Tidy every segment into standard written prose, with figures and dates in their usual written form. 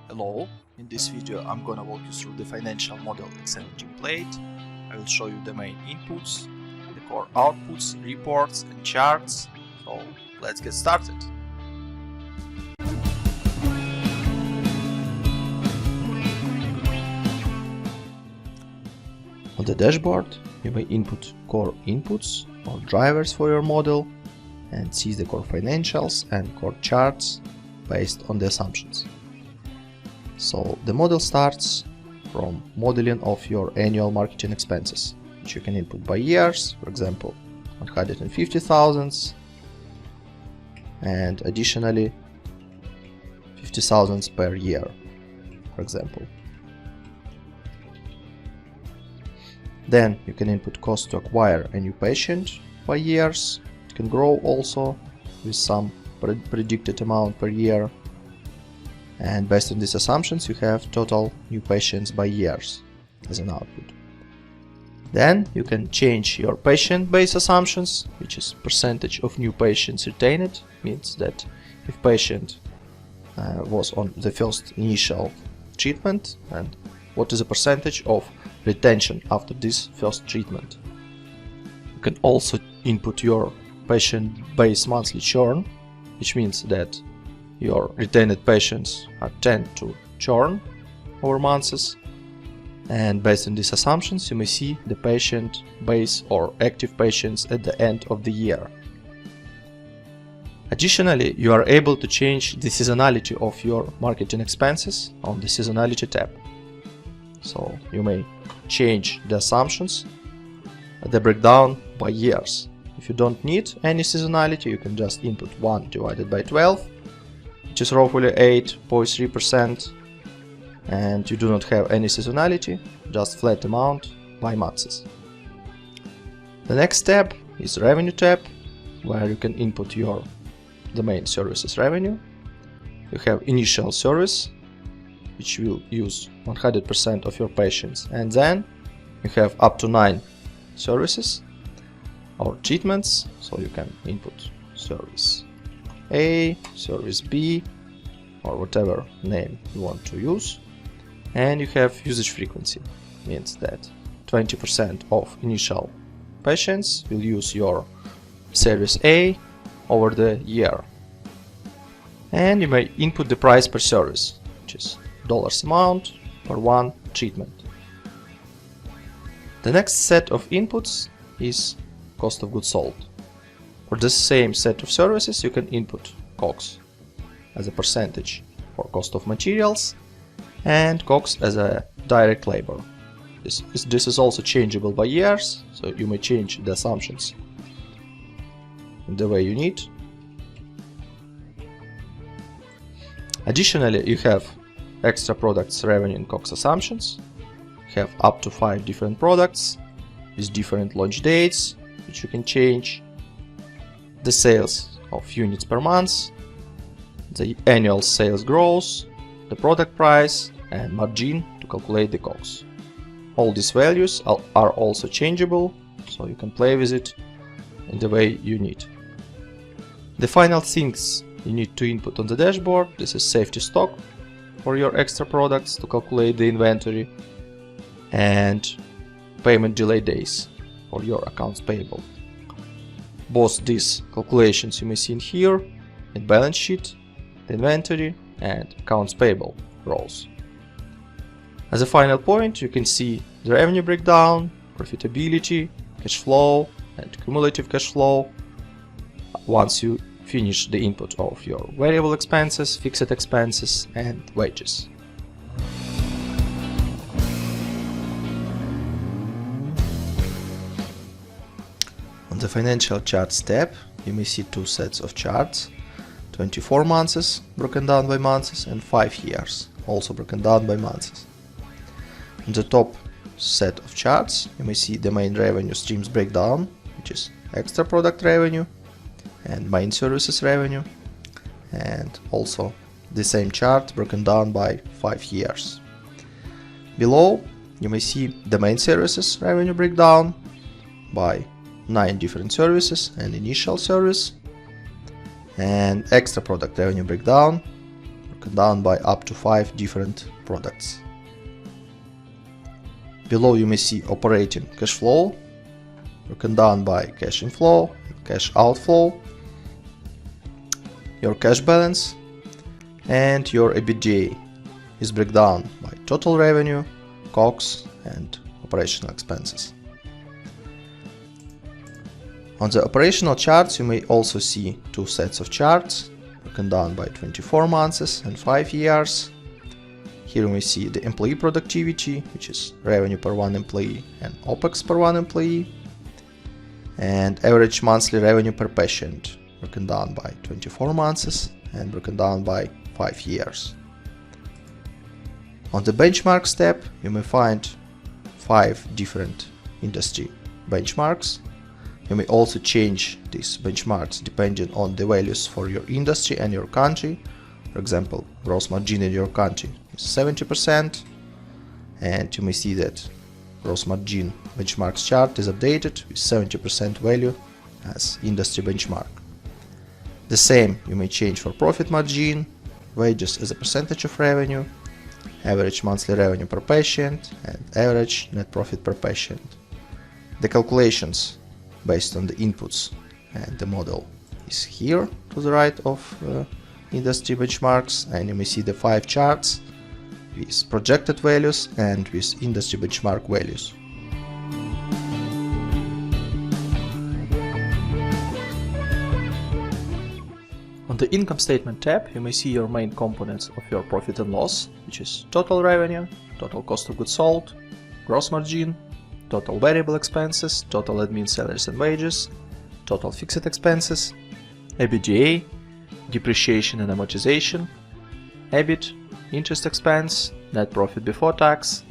Hello, in this video I'm gonna walk you through the financial model Excel template. I will show you the main inputs, the core outputs, reports and charts. So let's get started. On the dashboard, you may input core inputs or drivers for your model and see the core financials and core charts based on the assumptions. So the model starts from modeling of your annual marketing expenses, which you can input by years, for example 150,000, and additionally 50,000 per year, for example. Then you can input cost to acquire a new patient by years. It can grow also with some predicted amount per year. And based on these assumptions, you have total new patients by years as an output. Then you can change your patient base assumptions, which is percentage of new patients retained. Means that if patient was on the first initial treatment, and what is the percentage of retention after this first treatment. You can also input your patient base monthly churn, which means that your retained patients are tend to churn over months, and based on these assumptions you may see the patient base or active patients at the end of the year. Additionally, you are able to change the seasonality of your marketing expenses on the Seasonality tab. So you may change the assumptions, the breakdown by years. If you don't need any seasonality, you can just input 1 divided by 12, which is roughly 8.3%, and you do not have any seasonality, just flat amount by months. The next tab is Revenue tab, where you can input your domain services revenue. You have initial service, which will use 100% of your patients, and then you have up to 9 services or treatments, so you can input service A, service B, or whatever name you want to use. And you have usage frequency, means that 20% of initial patients will use your service A over the year. And you may input the price per service, which is dollars amount for one treatment. The next set of inputs is cost of goods sold. For the same set of services, you can input COGS as a percentage for cost of materials and COGS as a direct labor. This is also changeable by years, so you may change the assumptions in the way you need. Additionally, you have extra products revenue and COGS assumptions. You have up to 5 different products with different launch dates, which you can change. The sales of units per month, the annual sales growth, the product price and margin to calculate the COGS. All these values are also changeable, so you can play with it in the way you need. The final things you need to input on the dashboard, this is safety stock for your extra products to calculate the inventory, and payment delay days for your accounts payable. Both these calculations you may see in here, in balance sheet, the inventory and accounts payable rows. As a final point, you can see the revenue breakdown, profitability, cash flow and cumulative cash flow once you finish the input of your variable expenses, fixed expenses and wages. On the Financial Charts tab, you may see 2 sets of charts, 24 months broken down by months and 5 years also broken down by months. On the top set of charts, you may see the main revenue streams breakdown, which is extra product revenue and main services revenue, and also the same chart broken down by 5 years. Below, you may see the main services revenue breakdown by 9 different services and initial service, and extra product revenue breakdown broken down by up to 5 different products. Below you may see operating cash flow, broken down by cash inflow, cash outflow, your cash balance, and your EBITDA is breakdown by total revenue, COGS, and operational expenses. On the operational charts, you may also see two sets of charts, broken down by 24 months and 5 years. Here we see the employee productivity, which is revenue per one employee and OPEX per one employee, and average monthly revenue per patient, broken down by 24 months and broken down by 5 years. On the benchmarks tab, you may find 5 different industry benchmarks. You may also change these benchmarks depending on the values for your industry and your country. For example, gross margin in your country is 70%, and you may see that gross margin benchmarks chart is updated with 70% value as industry benchmark. The same you may change for profit margin, wages as a percentage of revenue, average monthly revenue per patient, and average net profit per patient. The calculations based on the inputs and the model is here to the right of industry benchmarks, and you may see the 5 charts with projected values and with industry benchmark values. On the income statement tab, you may see your main components of your profit and loss, which is total revenue, total cost of goods sold, gross margin, total variable expenses, total admin salaries and wages, total fixed expenses, EBITDA, depreciation and amortization, EBIT, interest expense, net profit before tax,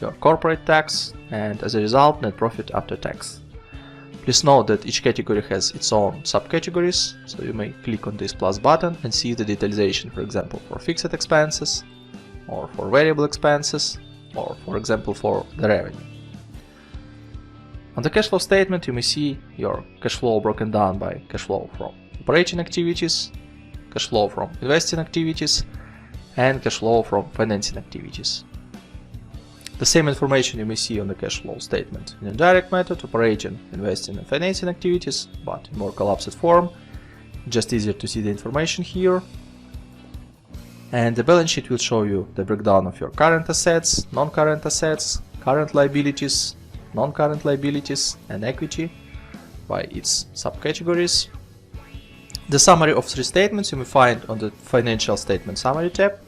your corporate tax, and as a result, net profit after tax. Please note that each category has its own subcategories, so you may click on this plus button and see the detalization, for example, for fixed expenses, or for variable expenses, or for example for the revenue. On the cash flow statement, you may see your cash flow broken down by cash flow from operating activities, cash flow from investing activities, and cash flow from financing activities. The same information you may see on the cash flow statement in indirect method, operating, investing, and financing activities, but in more collapsed form, just easier to see the information here. And the balance sheet will show you the breakdown of your current assets, non-current assets, current liabilities, non-current liabilities, and equity by its subcategories. The summary of 3 statements you may find on the Financial Statement Summary tab.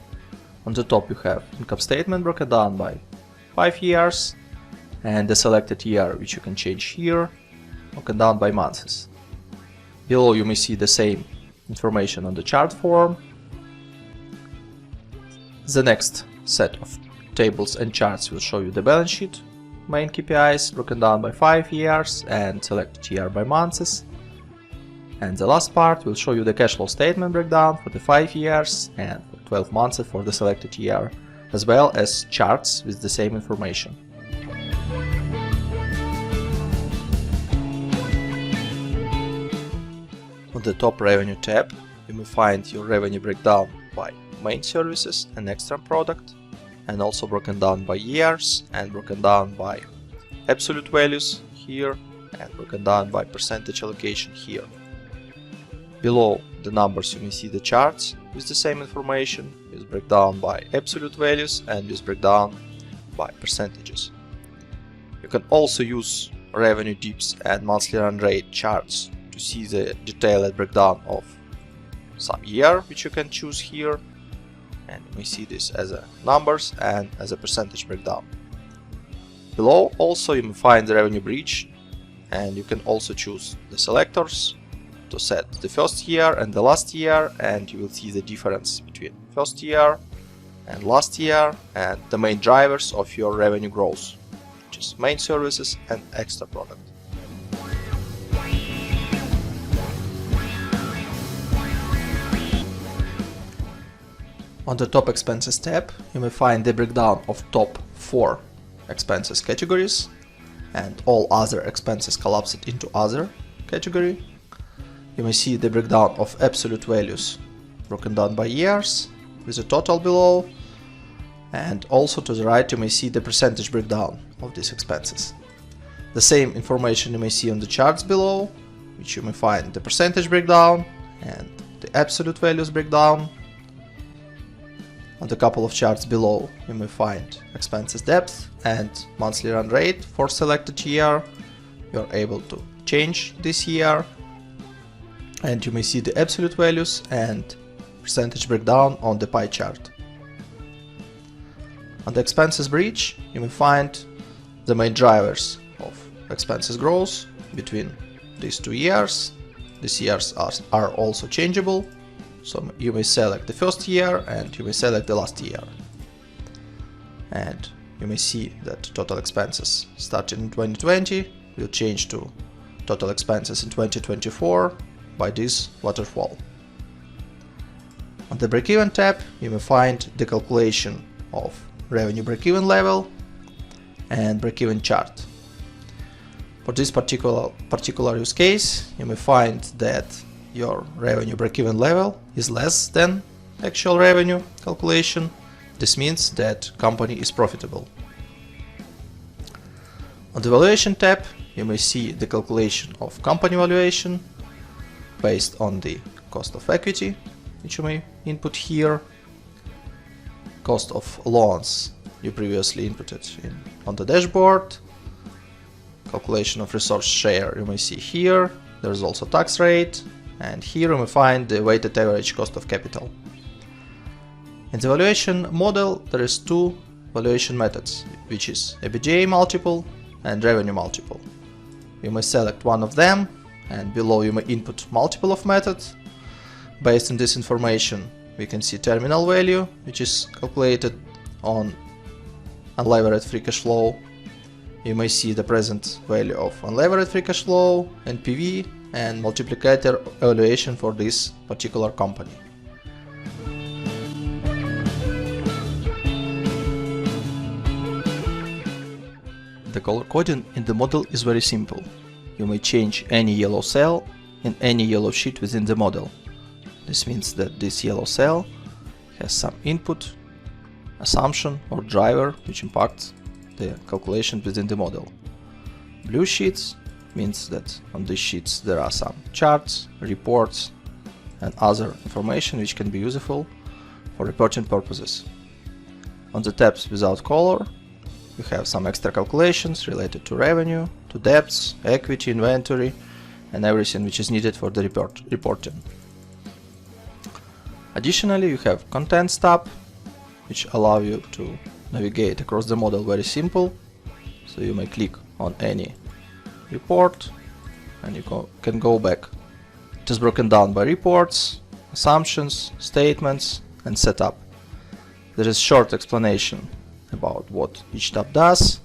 On the top you have income statement broken down by 5 years, and the selected year, which you can change here, broken down by months. Below you may see the same information on the chart form. The next set of tables and charts will show you the balance sheet, main KPIs broken down by 5 years and selected year by months. And the last part will show you the cash flow statement breakdown for the 5 years and for 12 months for the selected year, as well as charts with the same information. On the top revenue tab, you may find your revenue breakdown by main services and extra product, and also broken down by years and broken down by absolute values here and broken down by percentage allocation here. Below the numbers you may see the charts with the same information, with breakdown by absolute values and with breakdown by percentages. You can also use revenue dips and monthly run rate charts to see the detailed breakdown of some year, which you can choose here, and you may see this as a numbers and as a percentage breakdown. Below also you may find the revenue bridge, and you can also choose the selectors to set the first year and the last year, and you will see the difference between first year and last year and the main drivers of your revenue growth, which is main services and extra product. On the top expenses tab, you may find the breakdown of top 4 expenses categories, and all other expenses collapsed into other category. You may see the breakdown of absolute values broken down by years, with a total below, and also to the right you may see the percentage breakdown of these expenses. The same information you may see on the charts below, which you may find the percentage breakdown and the absolute values breakdown. On the couple of charts below you may find expenses depth and monthly run rate for selected year. You are able to change this year, and you may see the absolute values and percentage breakdown on the pie chart. On the expenses bridge you may find the main drivers of expenses growth between these 2 years. These years are also changeable, so you may select the first year and you may select the last year. And you may see that total expenses starting in 2020 will change to total expenses in 2024 by this waterfall. On the break-even tab you may find the calculation of revenue break-even level and break-even chart. For this particular use case, you may find that your revenue break-even level is less than actual revenue calculation. This means that company is profitable. On the Valuation tab, you may see the calculation of company valuation based on the cost of equity, which you may input here. Cost of loans you previously inputted on the dashboard. Calculation of resource share you may see here. There is also tax rate, and here you may find the weighted average cost of capital. In the valuation model there is 2 valuation methods, which is EBITDA multiple and revenue multiple. You may select one of them, and below you may input multiple of methods. Based on this information we can see terminal value, which is calculated on unlevered free cash flow. You may see the present value of unlevered free cash flow, NPV, and multiplicator evaluation for this particular company. The color coding in the model is very simple. You may change any yellow cell in any yellow sheet within the model. This means that this yellow cell has some input, assumption or driver which impacts the calculation within the model. Blue sheets means that on these sheets there are some charts, reports and other information which can be useful for reporting purposes. On the tabs without color you have some extra calculations related to revenue, to debts, equity, inventory and everything which is needed for the reporting. Additionally, you have Contents tab, which allow you to navigate across the model very simple. So you may click on any report and you can go back. It is broken down by reports, assumptions, statements and setup. There is short explanation about what each tab does,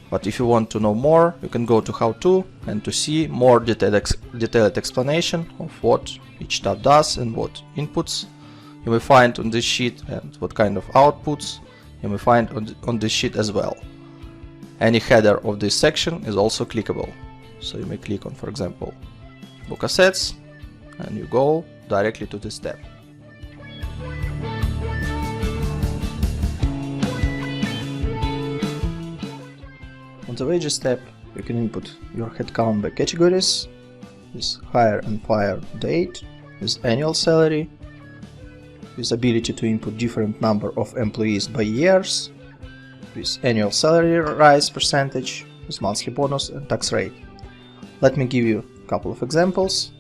but if you want to know more you can go to How To and to see more detailed explanation of what each tab does and what inputs you may find on this sheet and what kind of outputs you may find on this sheet as well. Any header of this section is also clickable, so you may click on, for example, Book Assets and you go directly to this tab. On the Wages tab you can input your headcount by categories, with hire and fire date, with annual salary, with ability to input different number of employees by years, with annual salary rise percentage, with monthly bonus and tax rate. Let me give you a couple of examples.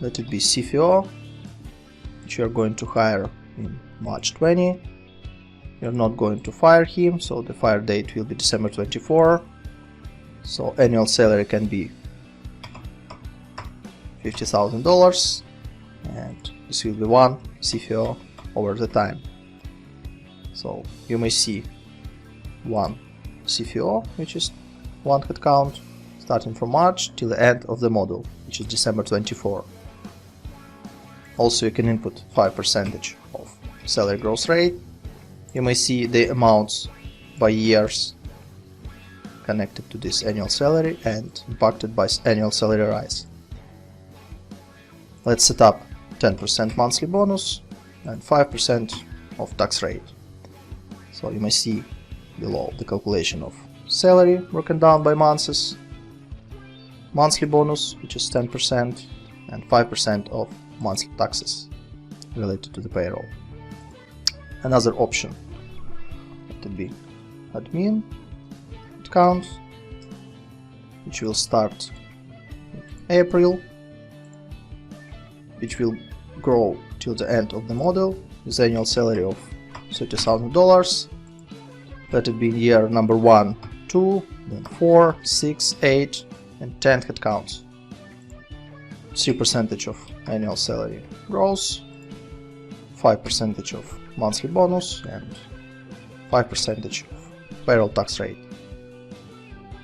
Let it be CFO, which you are going to hire in March 20. You're not going to fire him, so the fire date will be December 24. So annual salary can be $50,000, and this will be one CFO over the time. So you may see one CFO, which is one headcount, starting from March till the end of the model, which is December 24. Also you can input 5% of salary growth rate. You may see the amounts by years connected to this annual salary and impacted by annual salary rise. Let's set up 10% monthly bonus and 5% of tax rate. So you may see below the calculation of salary broken down by months, monthly bonus, which is 10%, and 5% of monthly taxes related to the payroll. Another option would be admin account, which will start in April, which will grow till the end of the model with annual salary of $30,000. Let it be in year number 1, 2, then 4, 6, 8, and 10 headcounts. 3% of annual salary growth, 5% of monthly bonus, and 5% of payroll tax rate.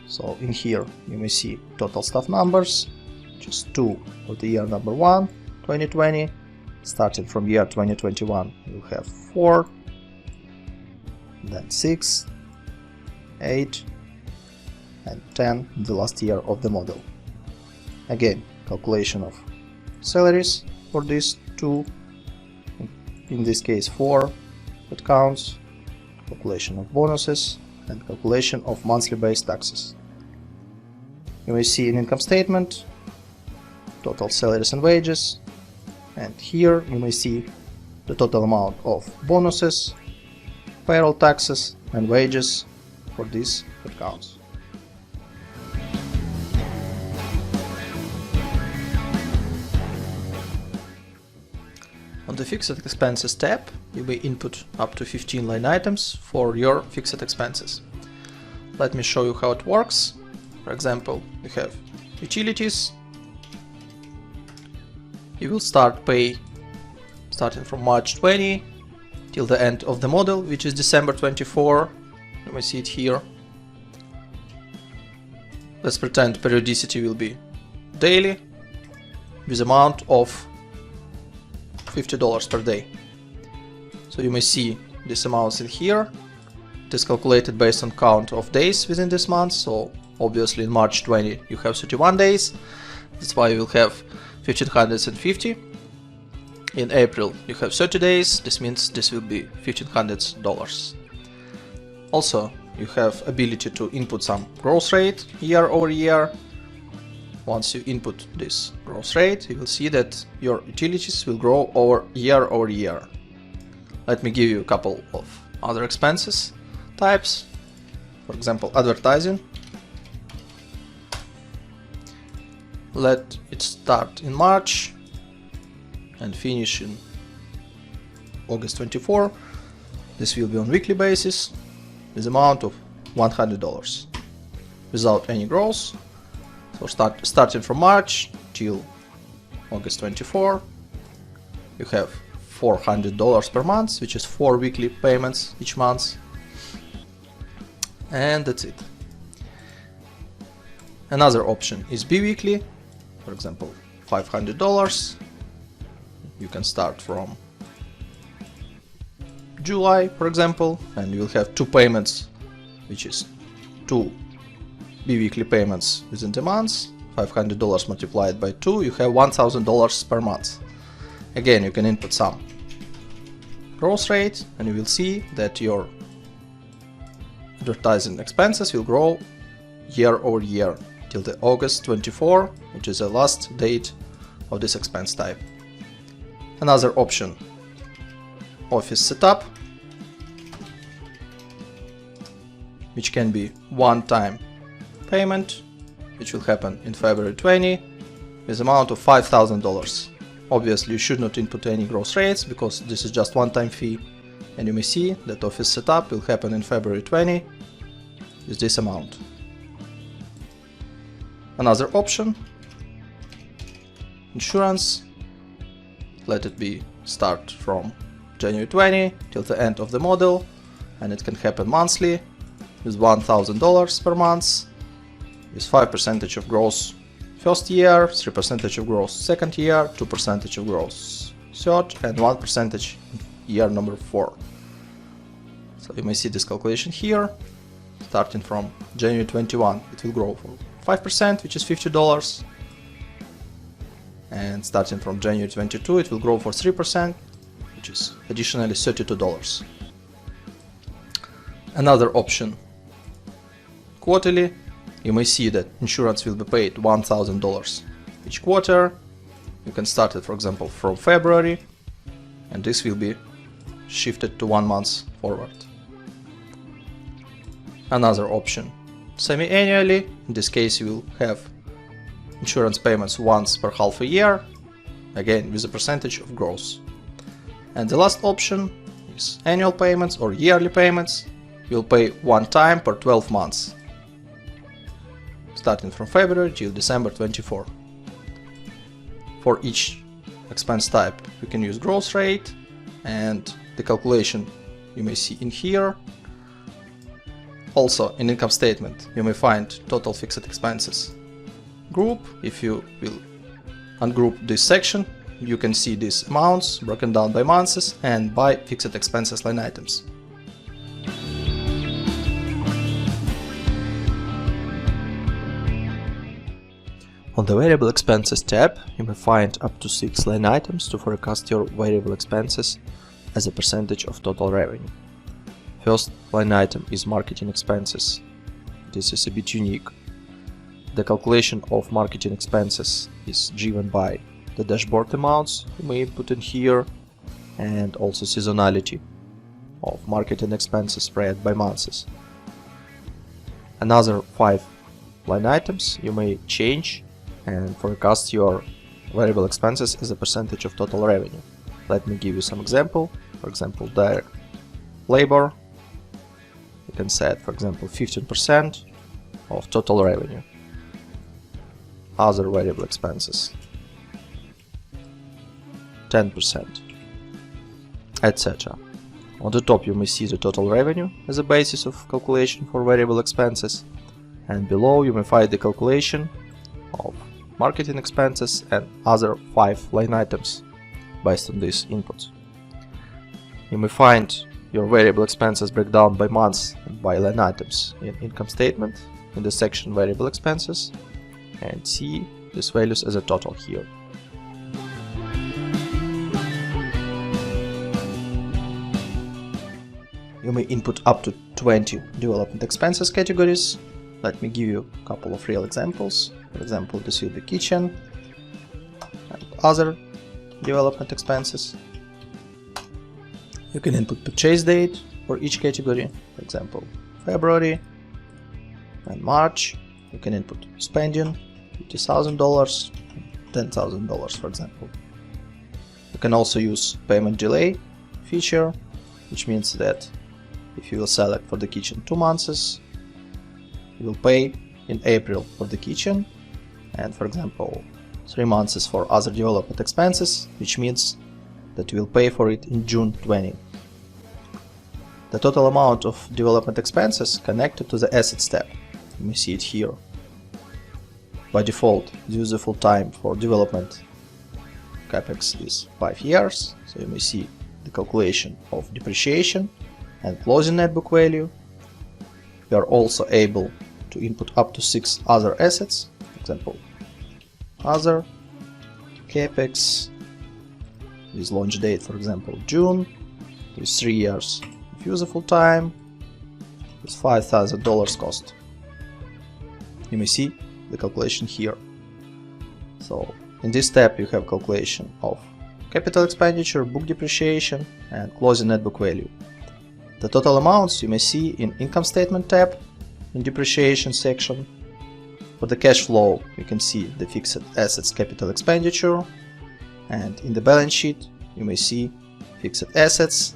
So in here you may see total staff numbers, which is 2 for the year number 1, 2020. Starting from year 2021 you have 4, then 6, 8, and 10 in the last year of the model. Again, calculation of salaries for these two, in this case 4 headcounts, calculation of bonuses, and calculation of monthly based taxes. You may see an income statement, total salaries and wages, and here you may see the total amount of bonuses, payroll taxes, and wages for these headcounts. On the Fixed Expenses tab, you may input up to 15 line items for your fixed expenses. Let me show you how it works. For example, you have utilities. You will start pay starting from March 20 till the end of the model, which is December 24. You may see it here. Let's pretend periodicity will be daily with amount of $50 per day. So you may see this amount in here. It is calculated based on count of days within this month. So obviously in March 20 you have 31 days. That's why you will have 1550. In April you have 30 days. This means this will be $1500. Also, you have ability to input some growth rate year over year. Once you input this growth rate, you will see that your utilities will grow over year. Let me give you a couple of other expenses types. For example, advertising. Let it start in March and finish in August 24. This will be on weekly basis with amount of $100 without any growth. So starting from March till August 24, you have $400 per month, which is 4 weekly payments each month. And that's it. Another option is bi-weekly. For example, $500. You can start from July, for example, and you will have 2 payments, which is 2 bi-weekly payments within the month. $500 multiplied by 2, you have $1000 per month. Again, you can input some growth rate and you will see that your advertising expenses will grow year over year till the August 24, which is the last date of this expense type. Another option, office setup, which can be one-time payment, which will happen in February 20 with amount of $5000. Obviously, you should not input any growth rates because this is just one-time fee, and you may see that office setup will happen in February 20 with this amount. Another option, insurance. Let it be start from January 20 till the end of the model, and it can happen monthly with $1000 per month, with 5% of growth first year, 3% of growth second year, 2% of growth third, and 1% year number 4. So you may see this calculation here. Starting from January 21, it will grow for 5%, which is $50. And starting from January 22, it will grow for 3%, which is additionally $32. Another option, quarterly, you may see that insurance will be paid $1,000 each quarter. You can start it, for example, from February, and this will be shifted to 1 month forward. Another option, semi-annually. In this case, you will have insurance payments once per half a year, again with a percentage of gross. And the last option is annual payments or yearly payments. You'll pay one time per 12 months, starting from February till December 24. For each expense type, you can use gross rate, and the calculation you may see in here. Also, in income statement, you may find total fixed expenses group. If you will ungroup this section, you can see these amounts broken down by months and by fixed expenses line items. On the Variable Expenses tab, you may find up to 6 line items to forecast your variable expenses as a percentage of total revenue. First line item is marketing expenses. This is a bit unique. The calculation of marketing expenses is driven by the dashboard amounts you may input in here, and also seasonality of marketing expenses spread by months. Another 5 line items you may change and forecast your variable expenses as a percentage of total revenue. Let me give you some example. For example, direct labor. You can set, for example, 15% of total revenue. Other variable expenses, 10%, etc. On the top you may see the total revenue as a basis of calculation for variable expenses, and below you may find the calculation of marketing expenses and other 5 line items based on these inputs. You may find your variable expenses breakdown by months and by line items in income statement in the section variable expenses, and see these values as a total here. You may input up to 20 development expenses categories. Let me give you a couple of real examples. For example, this will be kitchen and other development expenses. You can input purchase date for each category, for example, February and March. You can input spending, $50,000, $10,000, for example. You can also use payment delay feature, which means that if you will select for the kitchen 2 months, you will pay in April for the kitchen, and for example 3 months for other development expenses, which means that you will pay for it in June 20. The total amount of development expenses connected to the Assets tab. You may see it here. By default, the useful time for development CAPEX is 5 years, so you may see the calculation of depreciation and closing net book value. You are also able to input up to 6 other assets, for example, other CAPEX with launch date, for example, June, with 3 years of useful time, with $5,000 cost. You may see the calculation here. So in this tab you have calculation of capital expenditure, book depreciation, and closing net book value. The total amounts you may see in income statement tab in depreciation section. For the cash flow you can see the fixed assets capital expenditure, and in the balance sheet you may see fixed assets,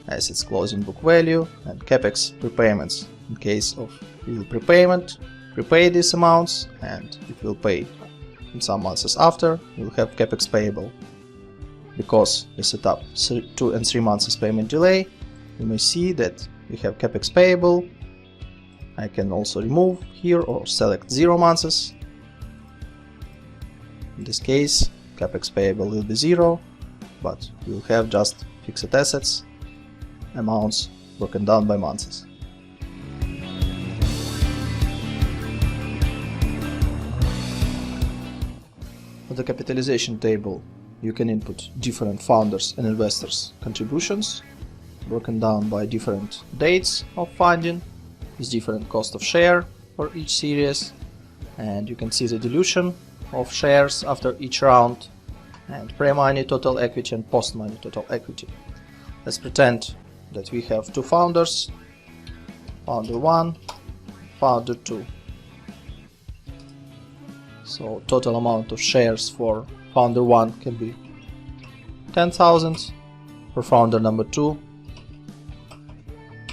assets closing book value, and CAPEX prepayments. In case of you will prepay these amounts, and if you will pay in some months after, you will have CAPEX payable. Because we set up 2 and 3 months payment delay, you may see that we have CAPEX payable. I can also remove here or select 0 months. In this case, CAPEX payable will be 0, but we will have just fixed assets amounts broken down by months. For the capitalization table, you can input different founders and investors contributions, broken down by different dates of funding, with different cost of share for each series, and you can see the dilution of shares after each round, and pre-money total equity and post-money total equity. Let's pretend that we have two founders, founder 1, founder 2. So total amount of shares for founder 1 can be 10,000, for founder number 2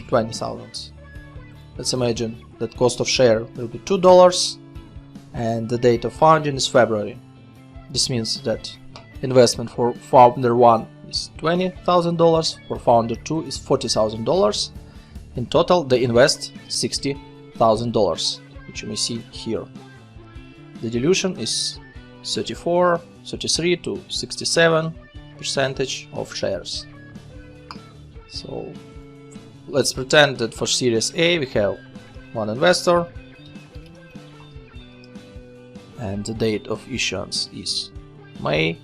20,000. Let's imagine that cost of share will be $2 and the date of founding is February. This means that investment for founder 1 is $20,000, for founder 2 is $40,000. In total they invest $60,000, which you may see here. The dilution is 33 to 67% of shares. So let's pretend that for Series A we have one investor and the date of issuance is May.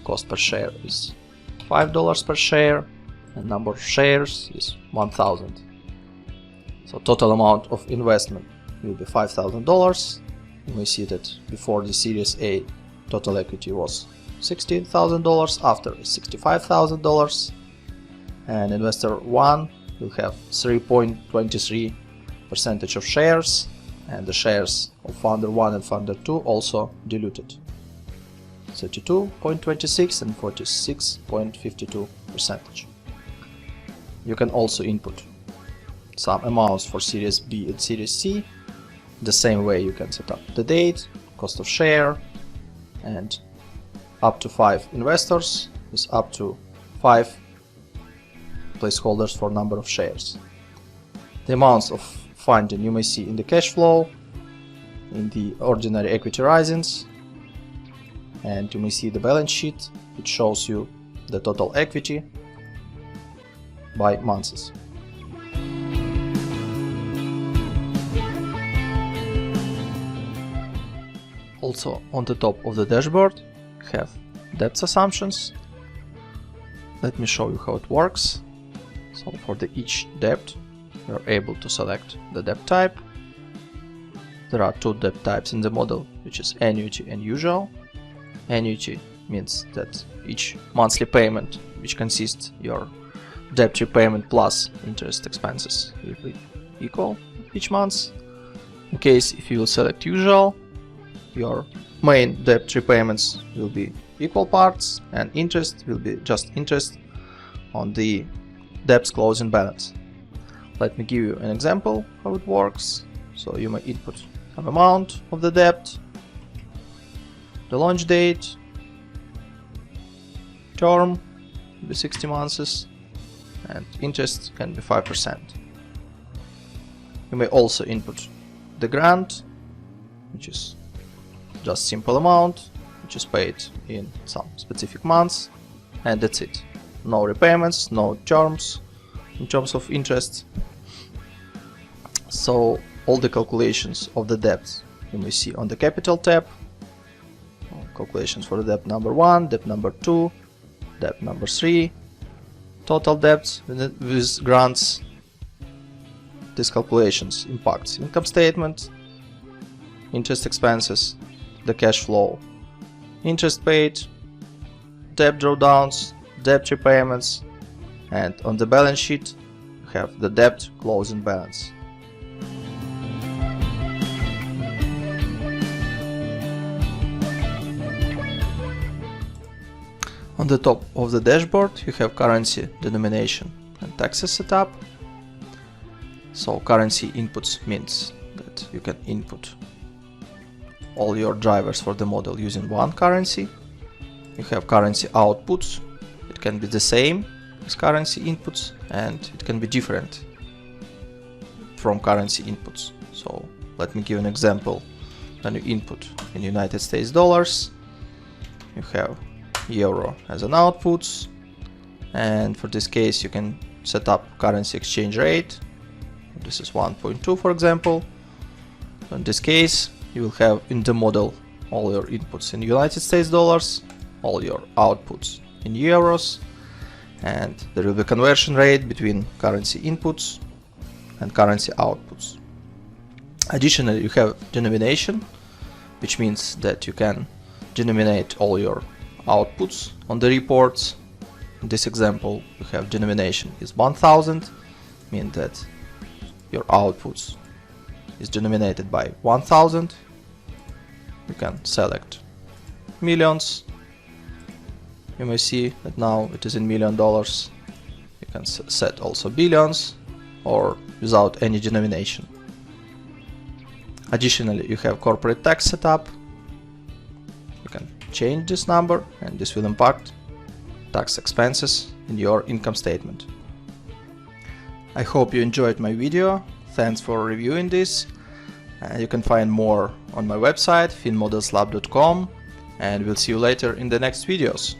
Cost per share is $5 per share and number of shares is 1,000. So total amount of investment will be $5,000. You may see that before the Series A total equity was $60,000, after $65,000, and investor 1 will have 3.23% of shares, and the shares of founder 1 and founder 2 also diluted, 32.26 and 46.52%. You can also input some amounts for Series B and Series C. The same way you can set up the date, cost of share, and up to 5 investors with up to 5 placeholders for number of shares. The amounts of funding you may see in the cash flow, in the ordinary equity risings, and you may see the balance sheet, which shows you the total equity by months. Also on the top of the dashboard we have debt assumptions. Let me show you how it works. So for each debt you are able to select the debt type. There are two debt types in the model, which is annuity and usual. Annuity means that each monthly payment, which consists your debt repayment plus interest expenses, will be equal each month. In case if you will select usual, your main debt repayments will be equal parts and interest will be just interest on the debt's closing balance. Let me give you an example how it works. So you may input some amount of the debt, the launch date, term will be 60 months, and interest can be 5%. You may also input the grant, which is just simple amount, which is paid in some specific months, and that's it. No repayments, no terms in terms of interest. So all the calculations of the debt you may see on the Capital tab. Calculations for the debt number 1, debt number 2, debt number 3, total debts with grants. These calculations impacts income statement, interest expenses, the cash flow, interest paid, debt drawdowns, debt repayments, and on the balance sheet you have the debt closing balance. On the top of the dashboard you have currency, denomination, and taxes setup. So currency inputs means that you can input all your drivers for the model using one currency. You have currency outputs. It can be the same as currency inputs and it can be different from currency inputs. So let me give an example. When you input in United States dollars, you have euro as an output, and for this case you can set up currency exchange rate. This is 1.2 for example. In this case you will have in the model all your inputs in United States dollars all your outputs in euros, and there will be conversion rate between currency inputs and currency outputs. Additionally, you have denomination, which means that you can denominate all your outputs on the reports. In this example, you have denomination is 1000, means that your outputs is denominated by 1000. You can select millions. You may see that now it is in $1 million. You can set also billions or without any denomination. Additionally, you have corporate tax setup. You can change this number and this will impact tax expenses in your income statement. I hope you enjoyed my video. Thanks for reviewing this. You can find more on my website finmodelslab.com, and we'll see you later in the next videos.